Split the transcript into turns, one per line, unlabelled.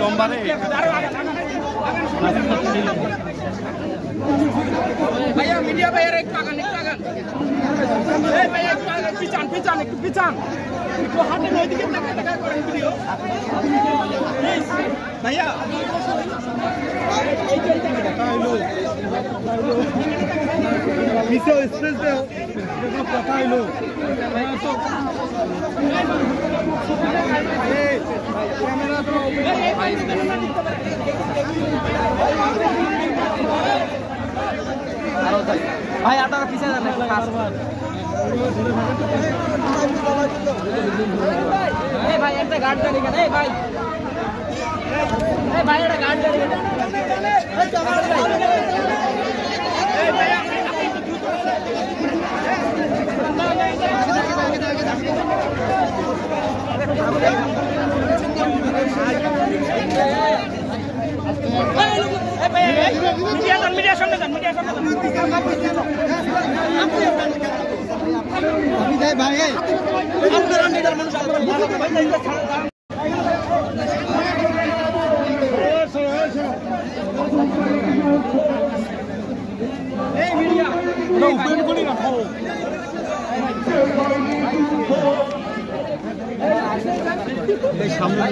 লম্বা রে
भैया मीडिया भैया एक आगन ए भैया पिचान একটু পিছান একটু হাতে ওইদিকে টাকা করেন ভিডিও भैया
पीछे स्पेस दे पता है लो कैमरा तो
भाई আপনারা পিছে যান একটু কাজ এই ভাই একটা গার্ড দেন এখানে এই ভাই একটা গার্ড দেন এই ভাই मीडिया सामने जान भाई আপনারা লিডার মানুষ এই মিডিয়া ওটা ওপেন করে রাখো এই সামনে